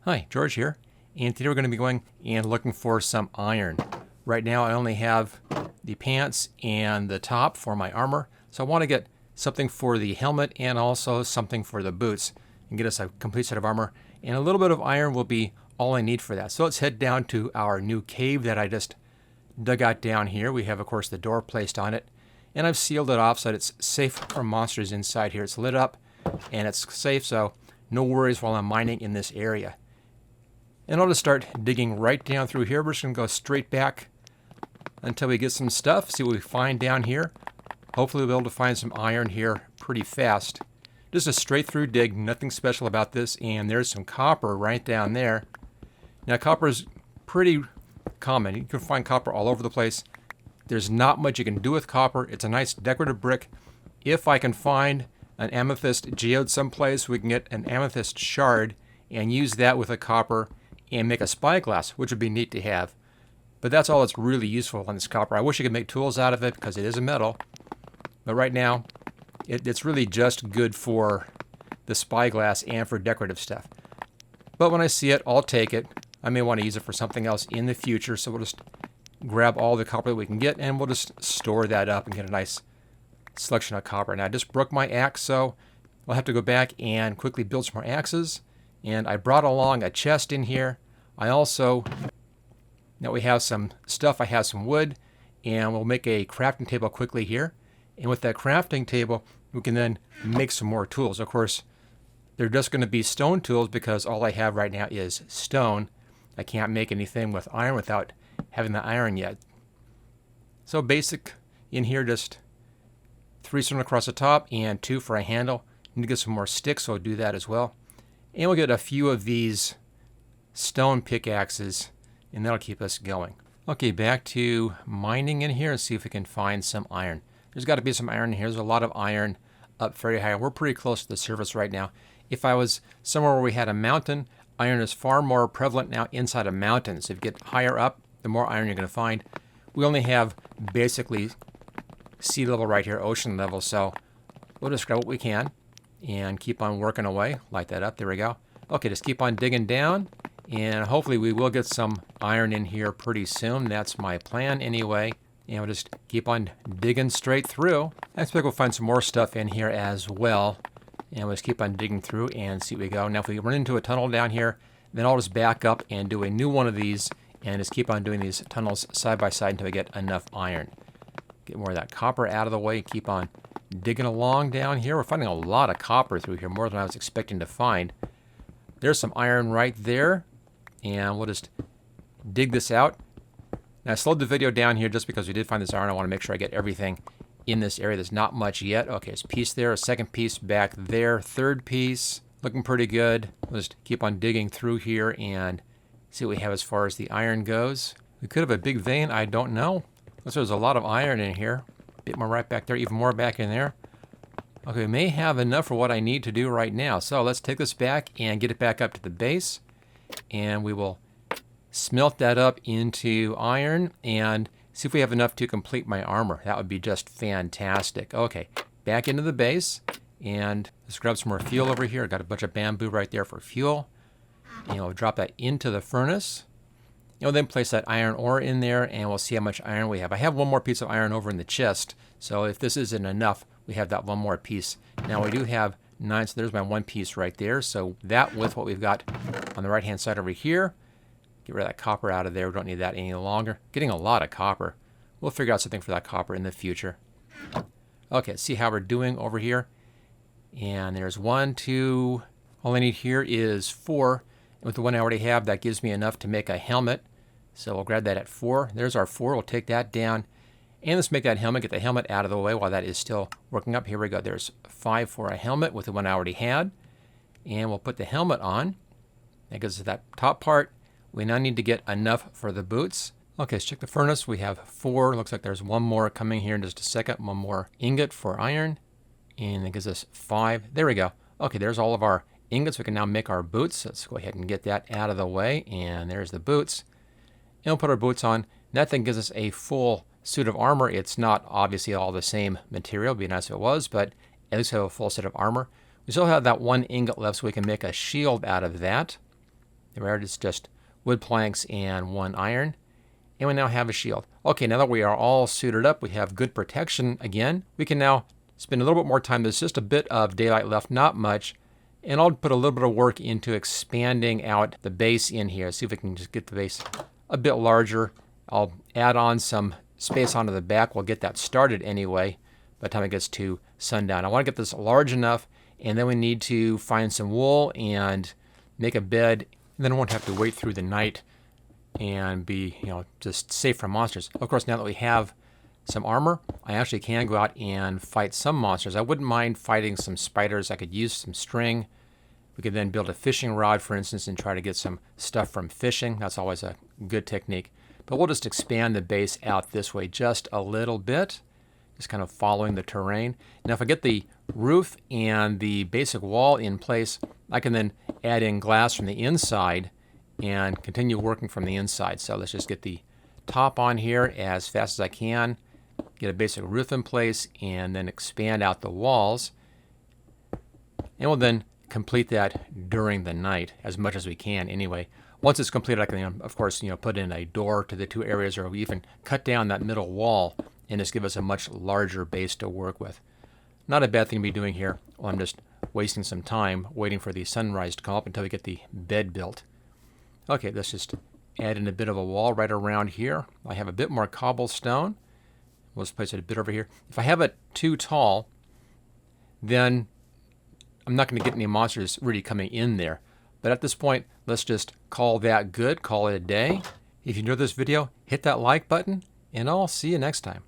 Hi, George here, and today we're going to be going and looking for some iron. Right now I only have the pants and the top for my armor, so I want to get something for the helmet and also something for the boots and get us a complete set of armor, and a little bit of iron will be all I need for that. So let's head down to our new cave that I just dug out down here. We have, of course, the door placed on it, and I've sealed it off so that it's safe from monsters inside here. It's lit up and it's safe, so no worries while I'm mining in this area. And I'll just start digging right down through here. We're just going to go straight back until we get some stuff, see what we find down here. Hopefully we'll be able to find some iron here pretty fast. Just a straight through dig, nothing special about this, and there's some copper right down there. Now copper is pretty common. You can find copper all over the place. There's not much you can do with copper. It's a nice decorative brick. If I can find an amethyst geode someplace, we can get an amethyst shard and use that with a copper and make a spyglass, which would be neat to have. But that's all that's really useful on this copper. I wish I could make tools out of it because it is a metal. But right now, it's really just good for the spyglass and for decorative stuff. But when I see it, I'll take it. I may want to use it for something else in the future, so we'll just grab all the copper that we can get and we'll just store that up and get a nice selection of copper. Now I just broke my axe, so I'll have to go back and quickly build some more axes. And I brought along a chest in here. I also, now we have some stuff, I have some wood, and we'll make a crafting table quickly here. And with that crafting table, we can then make some more tools. Of course, they're just going to be stone tools because all I have right now is stone. I can't make anything with iron without having the iron yet. So basic in here, just 3 stone across the top and 2 for a handle. Need to get some more sticks, so I'll do that as well. And we'll get a few of these stone pickaxes, and that'll keep us going. Okay, back to mining in here and see if we can find some iron. There's got to be some iron in here. There's a lot of iron up very high. We're pretty close to the surface right now. If I was somewhere where we had a mountain, iron is far more prevalent now inside of mountains. If you get higher up, the more iron you're going to find. We only have basically sea level right here, ocean level, so we'll just grab what we can and keep on working away. Light that up. There we go. Okay, just keep on digging down, and hopefully we will get some iron in here pretty soon. That's my plan anyway. And we'll just keep on digging straight through. I expect we'll find some more stuff in here as well. And we'll just keep on digging through and see where we go. Now if we run into a tunnel down here, then I'll just back up and do a new one of these and just keep on doing these tunnels side by side until we get enough iron. Get more of that copper out of the way. Keep on digging along down here. We're finding a lot of copper through here, more than I was expecting to find. There's some iron right there, and we'll just dig this out. Now I slowed the video down here just because we did find this iron. I want to make sure I get everything in this area. There's not much yet. Okay, there's a piece there, a second piece back there, third piece. Looking pretty good. We'll just keep on digging through here and see what we have as far as the iron goes. We could have a big vein, I don't know. Looks like there's a lot of iron in here. A bit more right back there, even more back in there. Okay, we may have enough for what I need to do right now. So let's take this back and get it back up to the base. And we will smelt that up into iron and see if we have enough to complete my armor. That would be just fantastic. Okay, back into the base. And let's grab some more fuel over here. Got a bunch of bamboo right there for fuel. And we'll drop that into the furnace. And we'll then place that iron ore in there, and we'll see how much iron we have. I have one more piece of iron over in the chest, so if this isn't enough, we have that one more piece. Now we do have 9, so there's my one piece right there. So that with what we've got on the right-hand side over here, get rid of that copper out of there. We don't need that any longer. Getting a lot of copper. We'll figure out something for that copper in the future. Okay, let's see how we're doing over here. And there's 1, 2, all I need here is 4. And with the one I already have, that gives me enough to make a helmet. So we'll grab that at 4. There's our 4. We'll take that down. And let's make that helmet, get the helmet out of the way while that is still working up. Here we go. There's 5 for a helmet with the one I already had. And we'll put the helmet on. That gives us that top part. We now need to get enough for the boots. Okay, let's check the furnace. We have 4. Looks like there's 1 more coming here in just a second. 1 more ingot for iron. And that gives us 5. There we go. Okay, there's all of our ingots. We can now make our boots. Let's go ahead and get that out of the way. And there's the boots. And we'll put our boots on. That thing gives us a full suit of armor. It's not obviously all the same material. It'd be nice if it was, but at least have a full set of armor. We still have that 1 ingot left, so we can make a shield out of that. There it's just wood planks and 1 iron. And we now have a shield. Okay, now that we are all suited up, we have good protection again. We can now spend a little bit more time. There's just a bit of daylight left, not much. And I'll put a little bit of work into expanding out the base in here. See if we can just get the base a bit larger. I'll add on some space onto the back. We'll get that started anyway by the time it gets to sundown. I want to get this large enough, and then we need to find some wool and make a bed. And then I won't have to wait through the night and be, just safe from monsters. Of course, now that we have some armor, I actually can go out and fight some monsters. I wouldn't mind fighting some spiders. I could use some string. We could then build a fishing rod, for instance, and try to get some stuff from fishing. That's always a good technique. But we'll just expand the base out this way just a little bit, just kind of following the terrain. Now, if I get the roof and the basic wall in place, I can then add in glass from the inside and continue working from the inside. So let's just get the top on here as fast as I can, get a basic roof in place, and then expand out the walls. And we'll then complete that during the night as much as we can anyway. Once it's completed, I can, of course, put in a door to the 2 areas, or we even cut down that middle wall and just give us a much larger base to work with. Not a bad thing to be doing here. Well, I'm just wasting some time waiting for the sunrise to come up until we get the bed built. Okay, let's just add in a bit of a wall right around here. I have a bit more cobblestone. We'll just place it a bit over here. If I have it too tall, then I'm not going to get any monsters really coming in there. But at this point, let's just call that good, call it a day. If you enjoyed this video, hit that like button, and I'll see you next time.